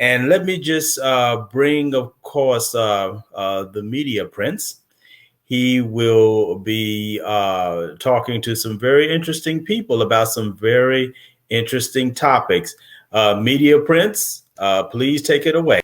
And let me just bring, of course, the media prince. He will be talking to some very interesting people about some very interesting topics. Media prince, please take it away.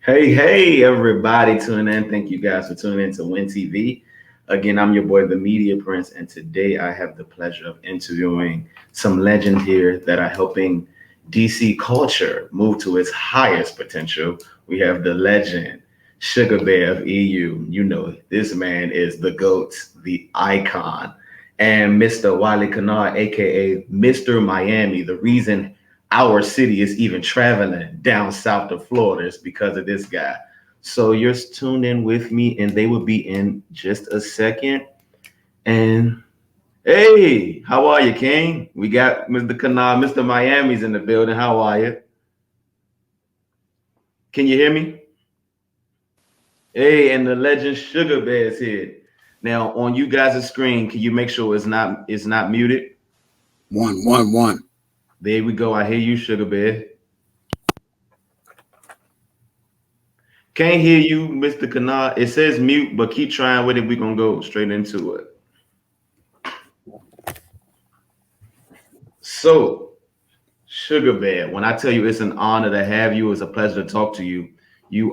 Hey, everybody tuning in. Thank you guys for tuning in to Win TV. Again, I'm your boy, the Media Prince, and today I have the pleasure of interviewing some legends here that are helping DC culture move to its highest potential. We have the legend, Sugar Bear of EU. You know, this man is the GOAT, the icon, and Mr. Wylie Kennard, aka Mr. Miami. The reason our city is even traveling down south to Florida is because of this guy. So you're tuned in with me, and they will be in just a second. And hey, how are you, King? We got Mr. Kennard, Mr. Miami's in the building. How are you? Can you hear me? Hey, and the legend Sugar Bear's here. Now on you guys' screen, can you make sure it's not muted? One. There we go. I hear you, Sugar Bear. Can't hear you, Mr. Kennard. It says mute, but keep trying with it. We're gonna go straight into it. So, Sugar Bear, when I tell you it's an honor to have you, it's a pleasure to talk to you.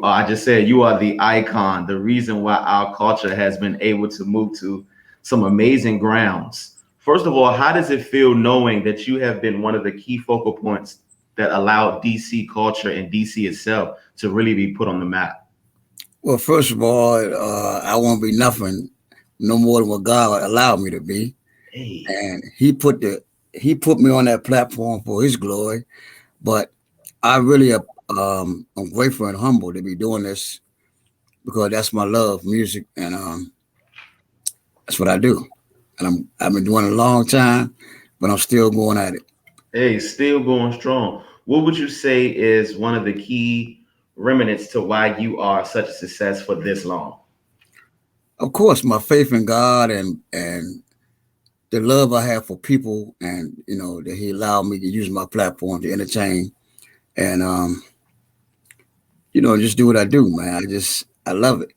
I just said you are the icon, the reason why our culture has been able to move to some amazing grounds. First of all, how does it feel knowing that you have been one of the key focal points that allowed DC culture and DC itself to really be put on the map? Well, first of all, I won't be nothing no more than what God allowed me to be, Hey, and He put me on that platform for His glory. But I really I'm grateful and humble to be doing this because that's my love, music, and that's what I do. And I've been doing it a long time, but I'm still going at it. hey, still going strong. What would you say is one of the key remnants to why you are such a success for this long? Of course, my faith in God and the love I have for people, and that He allowed me to use my platform to entertain and just do what I do, man. I love it.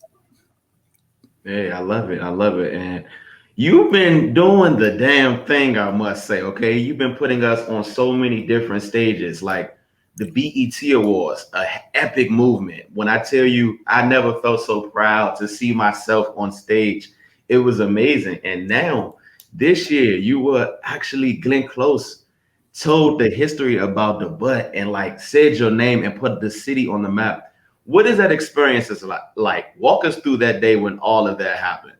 Hey, I love it. I love it. And you've been doing the damn thing, I must say. Okay. You've been putting us on so many different stages, like the BET Awards, a epic movement. When I tell you, I never felt so proud to see myself on stage. It was amazing. And now, this year, you were actually Glenn Close told the history about the butt and like said your name and put the city on the map. What is that experience is like? Walk us through that day when all of that happened.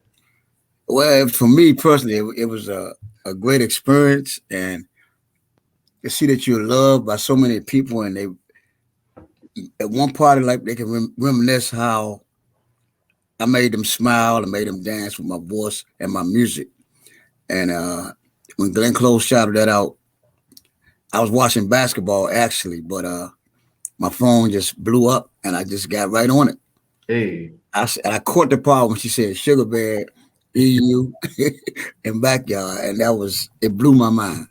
Well, for me personally, it was a great experience, and to see that you're loved by so many people, and they at one party like they can reminisce how I made them smile and made them dance with my voice and my music. And when Glenn Close shouted that out, I was watching basketball actually, but my phone just blew up, and I just got right on it. Hey, I caught the part when she said Sugar Bear, EU, and Backyard, and it blew my mind.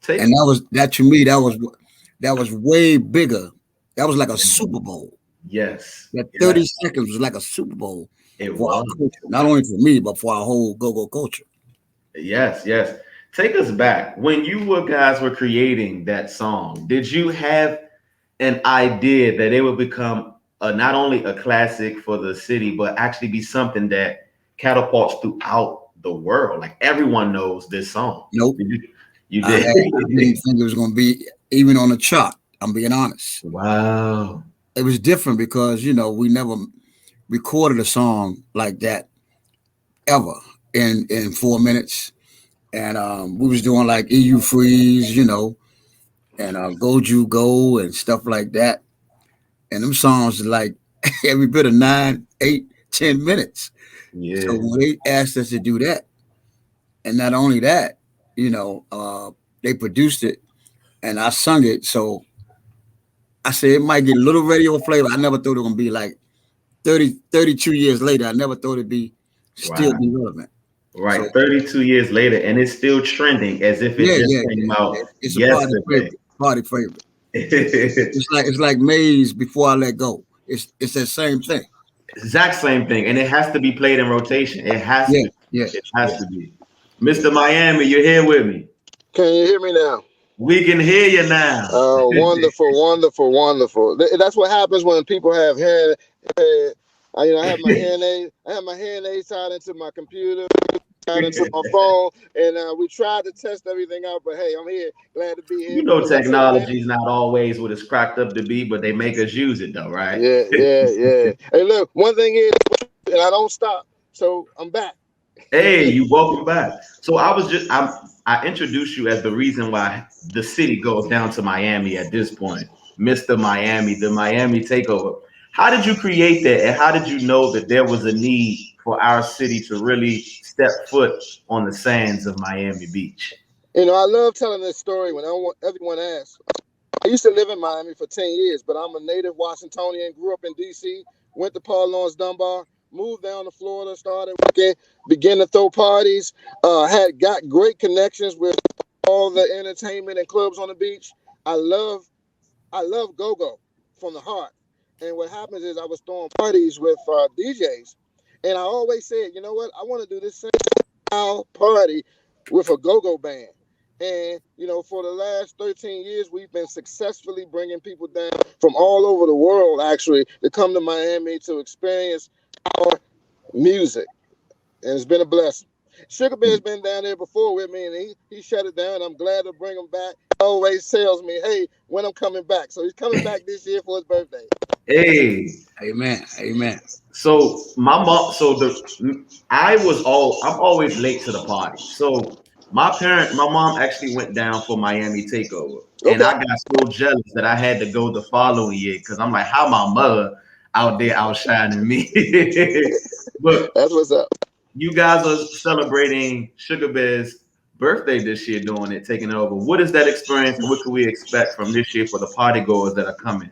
take And that to me, that was way bigger. That was like a Super Bowl. yes, That yes, 30 seconds was like a Super Bowl it for our was. culture, not only for me, but for our whole go-go culture. Yes. Take us back when guys were creating that song. Did you have an idea that it would become not only a classic for the city, but actually be something that catapults throughout the world? Like everyone knows this song. Nope. You I did. didn't think it was going to be even on the chart. I'm being honest. Wow. It was different because, we never recorded a song like that ever in 4 minutes. And we was doing like EU Freeze, and Go Ju Go and stuff like that. And them songs are like every bit of 9, 8, 10 minutes. Yeah. So when they asked us to do that, and not only that, they produced it and I sung it. So I said it might get a little radio flavor. I never thought it was gonna be like 32 years later. I never thought it'd be still Wow. be relevant. Right. So 32 years later, and it's still trending as if it just yeah. came out It's a yesterday. party favorite. It's like Maze Before I Let Go. It's that same thing. Exact same thing, and it has to be played in rotation. It has Yeah, to. yeah, It has yeah, to be. yeah. Mr. Miami, you're here with me. Can you hear me now? We can hear you now. Wonderful, wonderful, wonderful. That's what happens when people have hearing. I have my hearing aid. I have my hearing aid tied into my computer, tied into my phone, and we tried to test everything out. But hey, I'm here. Glad to be here. You know, And listen, man. technology is not always what it's cracked up to be, but they make us use it, though, right? Yeah, yeah, yeah. Hey, look. One thing is, and I don't stop. So I'm back. Hey, you welcome back. So I introduced you as the reason why the city goes down to Miami at this point, Mr. Miami, the Miami takeover. How did you create that, and how did you know that there was a need for our city to really step foot on the sands of Miami Beach? I love telling this story when everyone asks. I used to live in Miami for 10 years, but I'm a native Washingtonian, grew up in D.C., went to Paul Laurence Dunbar, moved down to Florida, started working, began to throw parties, had got great connections with all the entertainment and clubs on the beach. I love go-go from the heart. And what happens is I was throwing parties with DJs, and I always said, you know what, I want to do this same party with a go-go band. And for the last 13 years, we've been successfully bringing people down from all over the world, actually, to come to Miami to experience our music, and it's been a blessing. Sugar Bear's been down there before with me, and he shut it down. I'm glad to bring him back. He always tells me, hey, when I'm coming back. So he's coming back this year for his birthday. Hey, Amen, amen. so my mom, I'm always late to the party. So my mom actually went down for Miami Takeover, and Okay, I got so jealous that I had to go the following year because I'm like, how my mother out there outshining me? But that's what's up. you guys are celebrating Sugar Bear's birthday this year, doing it, taking it over. What is that experience, and what can we expect from this year for the party goers that are coming?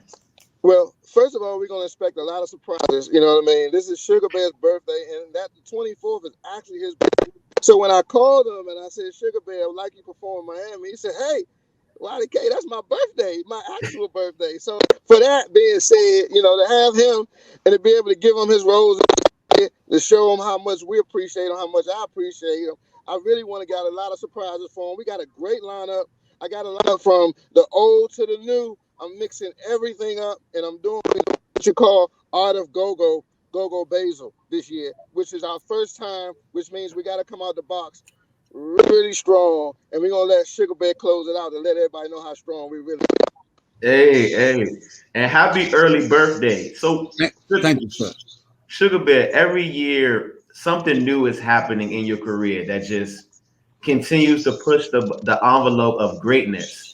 Well, first of all, we're gonna expect a lot of surprises. You know what I mean? This is Sugar Bear's birthday, and that the 24th is actually his birthday. So when I called him and I said, Sugar Bear, I would like you to perform in Miami, he said, hey, Wylie K, that's my birthday, my actual birthday. So for that being said, to have him and to be able to give him his rose, to show him how much we appreciate him, how much I appreciate him, I really want to got a lot of surprises for him. We got a great lineup. I got a lineup from the old to the new. I'm mixing everything up, and I'm doing what you call Art of Go-Go Basil this year, which is our first time, which means we got to come out the box really strong, and we're going to let Sugar Bear close it out to let everybody know how strong we really are. Hey, and happy early birthday. So, Thank you, sir. Sugar Bear, every year something new is happening in your career that just continues to push the envelope of greatness.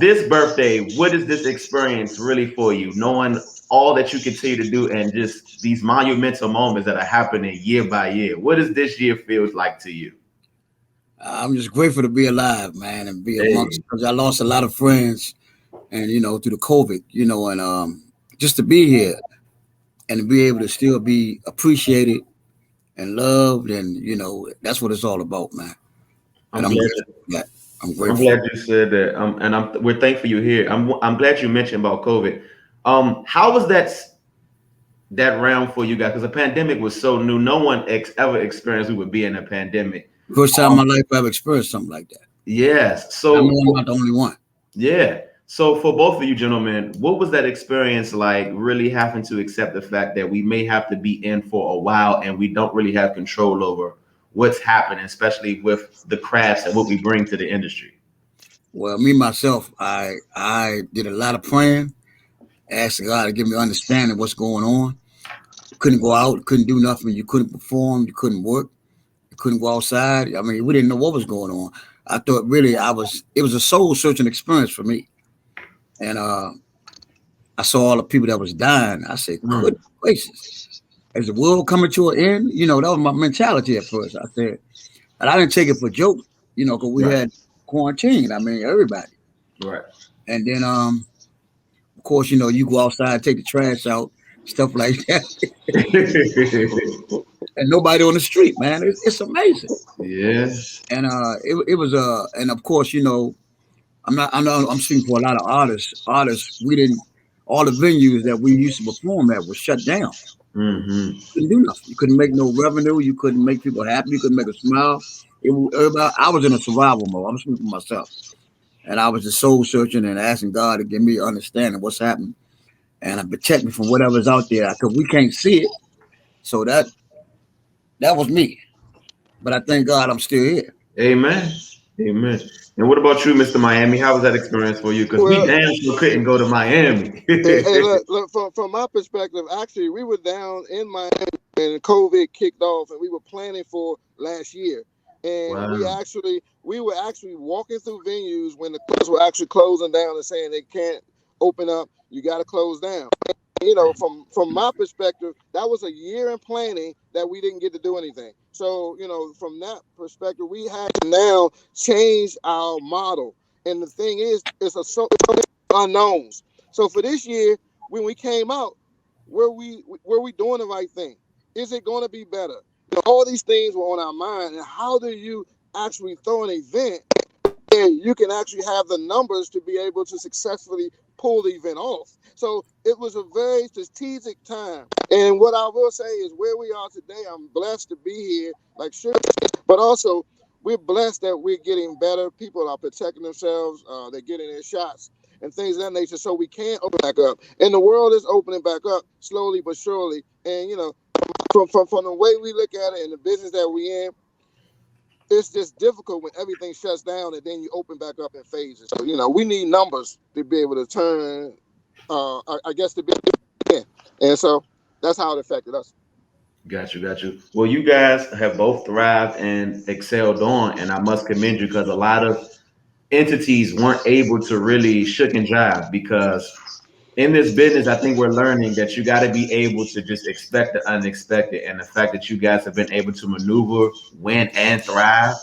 This birthday, what is this experience really for you? Knowing all that you continue to do and just these monumental moments that are happening year by year. What does this year feels like to you? I'm just grateful to be alive, man, and be amongst. Hey, Because I lost a lot of friends, and through the COVID, and just to be here and to be able to still be appreciated and loved, and that's what it's all about, man. And I'm I'm glad. grateful for that. I'm I'm grateful. glad you said that. We're thankful you're here. I'm glad you mentioned about COVID. How was that round for you guys? Because the pandemic was so new. No one ever experienced we would be in a pandemic. First time in Um, my life I've experienced something like that. yes. I know So I'm not the only one. yeah. So for both of you gentlemen, what was that experience like? Really having to accept the fact that we may have to be in for a while, and we don't really have control over what's happening, especially with the crafts and what we bring to the industry. Well, me myself, I did a lot of praying, asking God to give me understanding what's going on. Couldn't go out, couldn't do nothing. You couldn't perform, you couldn't work, you couldn't go outside. I mean, we didn't know what was going on. I thought really it was a soul searching experience for me. And I saw all the people that was dying. I said, good Mm, gracious. Is the world coming to an end? That was my mentality at first. I said, and I didn't take it for joke, because we right. had quarantine. I mean, everybody. Right. And then of course, you go outside, take the trash out, stuff like that, and nobody on the street, man. It's amazing. Yeah. And it was and of course, I'm speaking for a lot of artists. Artists, we didn't. All the venues that we used to perform at were shut down. Mm-hmm. Couldn't do nothing. You couldn't make no revenue. You couldn't make people happy. You couldn't make a smile. Everybody, I was in a survival mode. I'm speaking for myself, and I was just soul searching and asking God to give me understanding what's happening and protect me from whatever's out there because we can't see it. So that was me. But I thank God I'm still here. Amen. Amen. And what about you, Mr. Miami? How was that experience for you? Because we Well, damn sure couldn't go to Miami. hey, look, from my perspective, actually, we were down in Miami when COVID kicked off, and we were planning for last year. And Wow. we were actually walking through venues when the clubs were actually closing down and saying they can't open up. You got to close down. From my perspective, that was a year in planning that we didn't get to do anything. So, from that perspective, we had to now change our model. And the thing is, it's so many unknowns. So for this year, when we came out, were we doing the right thing? Is it going to be better? All these things were on our mind. And how do you actually throw an event and you can actually have the numbers to be able to successfully pull the event off? So it was a very strategic time. And what I will say is where we are today, I'm blessed to be here, like sure, but also we're blessed that we're getting better. People are protecting themselves. They're getting their shots and things of that nature, so we can open back up. And the world is opening back up slowly but surely. And from the way we look at it and the business that we in, it's just difficult when everything shuts down and then you open back up in phases. So we need numbers to be able to turn. I guess to be in, and so that's how it affected us. Got you, got you. Well, you guys have both thrived and excelled on, and I must commend you because a lot of entities weren't able to really shook and jive because in this business, I think we're learning that you got to be able to just expect the unexpected. And the fact that you guys have been able to maneuver, win, and thrive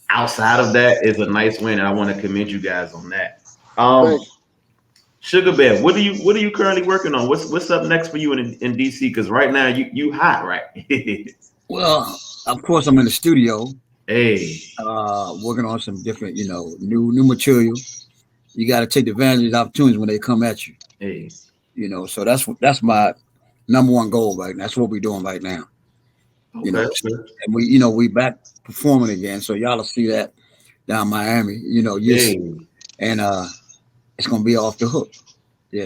outside of that is a nice win. And I want to commend you guys on that. Thank you. Sugar Bear, what are you currently working on? What's up next for you in DC? Because right now you hot, right? Well, of course, I'm in the studio, Hey, working on some different, new material. You got to take advantage of opportunities when they come at you. hey, So that's my number one goal right now. That's what we're doing right now. okay, okay. And we back performing again. So y'all will see that down Miami. Yes, Hey, and it's gonna be off the hook. Yeah.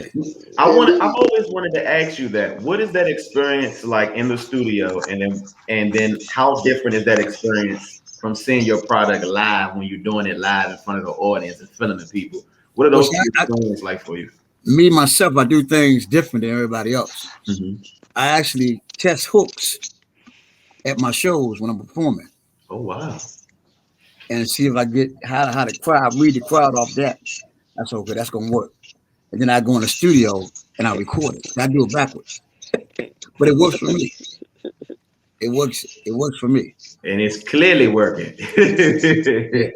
I've Indeed. always wanted to ask you that. What is that experience like in the studio, and then how different is that experience from seeing your product live when you're doing it live in front of the audience and feeling the people? What are Well, those see, two experiences like for you? me myself, I do things different than everybody else. Hmm. I actually test hooks at my shows when I'm performing Oh wow. and see if I get how the crowd read the crowd off that. That's okay. That's gonna work. And then I go in the studio and I record it. I do it backwards, but it works for me. It works. It works for me. And it's clearly working. Yeah.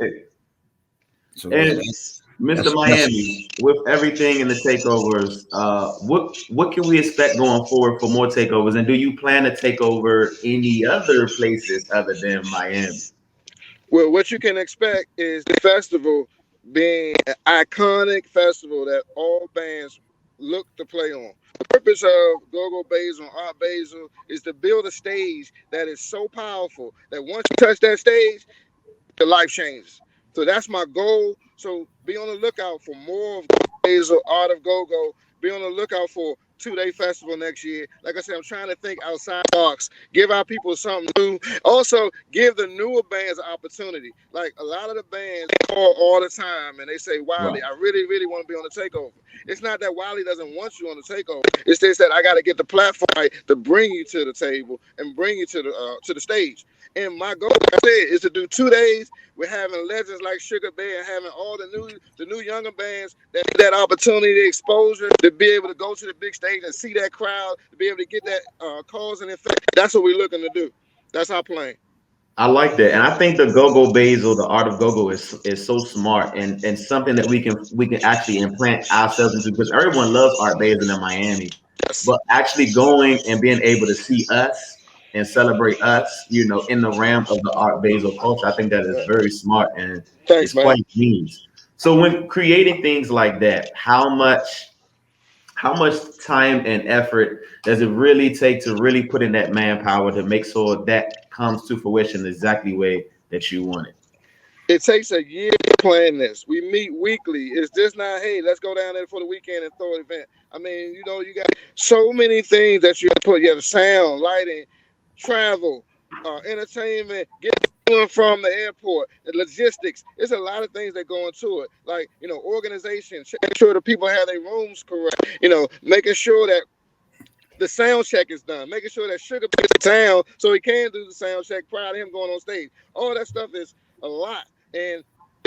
So yeah, And Mr. that's Miami, with everything in the takeovers, what can we expect going forward for more takeovers? And do you plan to take over any other places other than Miami? Well, what you can expect is the festival being an iconic festival that all bands look to play on. The purpose of Go-Go Basil, Art Basil, is to build a stage that is so powerful that once you touch that stage, the life changes. So that's my goal. So be on the lookout for more of Basil, Art of Go-Go. Be on the lookout for 2-day festival next year. Like I said, I'm trying to think outside the box. Give our people something new. Also, give the newer bands an opportunity. Like a lot of the bands call all the time and they say, Right. Wylie, I really, really want to be on the takeover. It's not that Wylie doesn't want you on the takeover. It's just that I got to get the platform right to bring you to the table and bring you to the stage. And my goal, like I said, is to do 2 days. We're having legends like Sugar Bear and having all the new younger bands that opportunity, the exposure to be able to go to the big stage and see that crowd, to be able to get that cause and effect. That's what we're looking to do. That's our plan. I like that, and I think the Go-Go Basil, the art of Go-Go, is so smart and something that we can actually implant ourselves into because everyone loves Art Basel in Miami, Yes. but actually going and being able to see us and celebrate us, in the realm of the Art Basel culture, I think that is very smart and Thanks, it's man. quite genius. So when creating things like that, how much time and effort does it really take to really put in that manpower to make sure that comes to fruition exactly the way that you want it? It takes a year to plan this. We meet weekly. It's just not, hey, let's go down there for the weekend and throw an event. I mean, you got so many things that you put. You have sound, lighting, travel, entertainment, getting to and from the airport, the logistics. There's a lot of things that go into it. Like, organization, making sure the people have their rooms correct. Making sure that the sound check is done, making sure that Sugar is in town so he can do the sound check prior to him going on stage. All that stuff is a lot. And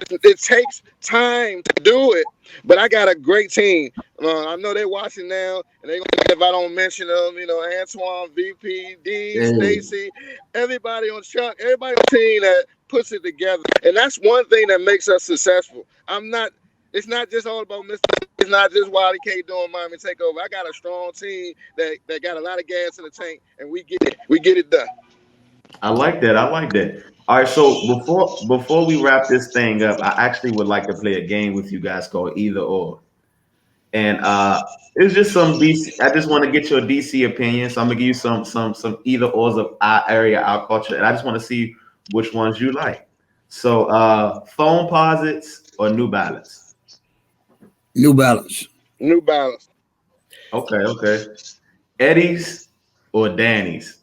it takes time to do it, but I got a great team. I know they're watching now, and they're gonna if I don't mention them. Antoine, VP, D, Stacy, everybody on Chuck, everybody on the team that puts it together, and that's one thing that makes us successful. It's not just all about Mr. It's not just Wylie K doing Miami Takeover. I got a strong team that got a lot of gas in the tank, and we get it done. I like that. All right, so before we wrap this thing up, I actually would like to play a game with you guys called Either Or. And it's just some DC. I just want to get your DC opinion. So I'm gonna give you some either ors of our area, our culture, and I just want to see which ones you like. So phone posits or New Balance? New Balance. New Balance. Okay. Eddie's or Danny's?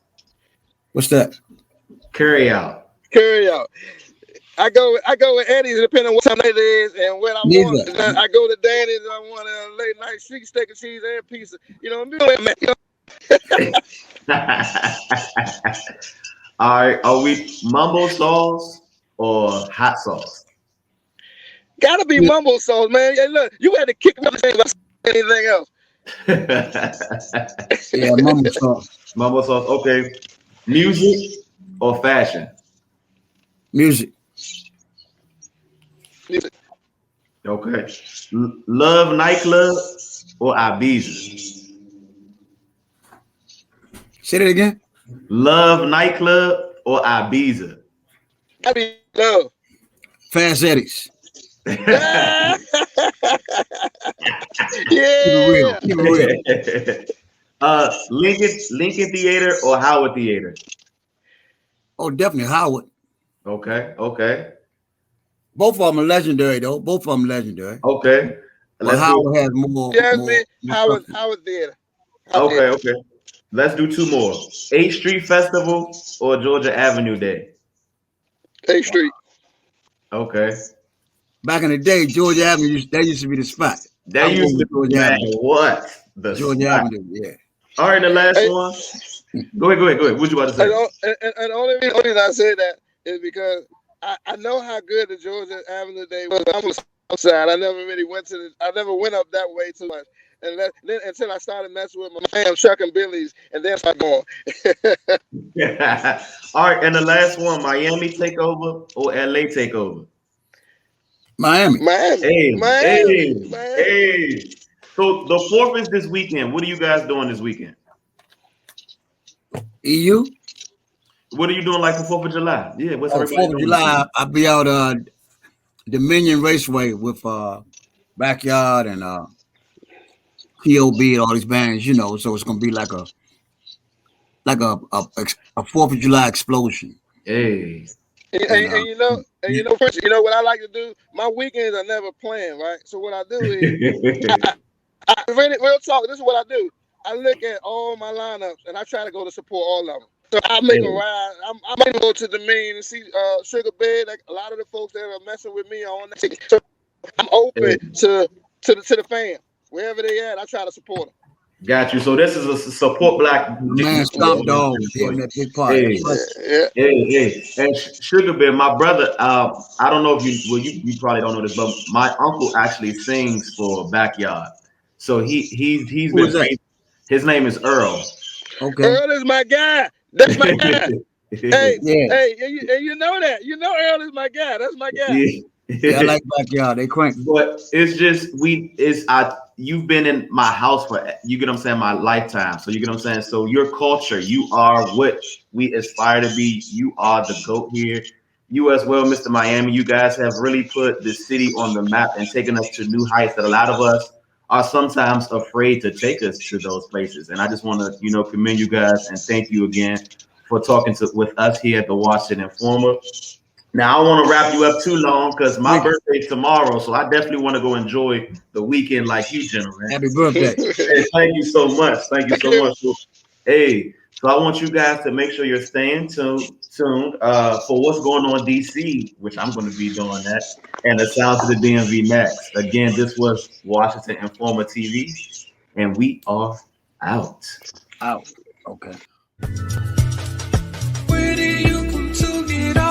What's that? Carry out. I go with Eddie's depending on what time it is and what I want. I go to Danny's and I want a late night street steak and cheese and pizza. All right, are we mumbo sauce or hot sauce? Gotta be mumbo sauce, man. Hey, look, you had to kick me off the thing about anything else. Yeah, mumbo sauce. Mumbo sauce. Okay. Music or fashion? Music. Okay. Love nightclub or Ibiza? Say that again. Love nightclub or Ibiza? I mean, love. Fast Eddie's. Yeah. Keep it real. Lincoln Theater or Howard Theater? Oh, definitely Howard. Okay. Both of them are legendary, though. Both of them legendary. Okay. But Howard has more. Howard Theater. Okay. Let's do two more. 8th Street Festival or Georgia Avenue Day? 8th Street. Okay. Back in the day, Georgia Avenue, that used to be the spot. That used to be Georgia Avenue. What? The Georgia spot. Avenue, yeah. All right, the last one. Go ahead. What you about to say? And the only reason I said that is because I know how good the Georgia Avenue Day was. I'm on the south side. I never went up that way too much. And then until I started messing with my man Chuck and Billy's, and then I going. All right, and the last one, Miami takeover or LA takeover? Miami. Hey. So the 4th is this weekend. What are you guys doing this weekend? EU. What are you doing like for 4th of July? Yeah, what's everybody 4th of July, I'll be out Dominion Raceway with Backyard and P.O.B. and all these bands, so it's gonna be like a 4th of July explosion. Hey. And Prince, what I like to do? My weekends are never planned, right? So what I do is, real talk. This is what I do. I look at all my lineups and I try to go to support all of them. So I make a ride. I might go to Dominion and see Sugar Bear. Like a lot of the folks that are messing with me on that. So I'm open to the fans. Wherever they at, I try to support them. Got you. So this is a support black man. Stomp dog in that big part. Hey. And Sugar Bear, my brother. I don't know if you probably don't know this, but my uncle actually sings for Backyard. So he's been. His name is Earl. Okay. Earl is my guy. That's my guy. Hey, and you know that. You know Earl is my guy. That's my guy. Yeah, I like Backyard. They crank. But it's just you've been in my house for, you get what I'm saying, my lifetime. So you get what I'm saying? So your culture, you are what we aspire to be. You are the GOAT here. You as well, Mr. Miami. You guys have really put the city on the map and taken us to new heights that a lot of us are sometimes afraid to take us to those places. And I just want to, commend you guys and thank you again for talking with us here at the Washington Informer. Now, I don't want to wrap you up too long because my birthday is tomorrow, so I definitely want to go enjoy the weekend like you, gentlemen. Happy birthday. Hey, thank you so much. Thank you so much. Hey, so I want you guys to make sure you're staying tuned for what's going on in DC, which I'm going to be doing that, and the Sounds of the DMV next. Again, this was Washington Informer TV, and we are out. Out. Okay. Where do you come to get out?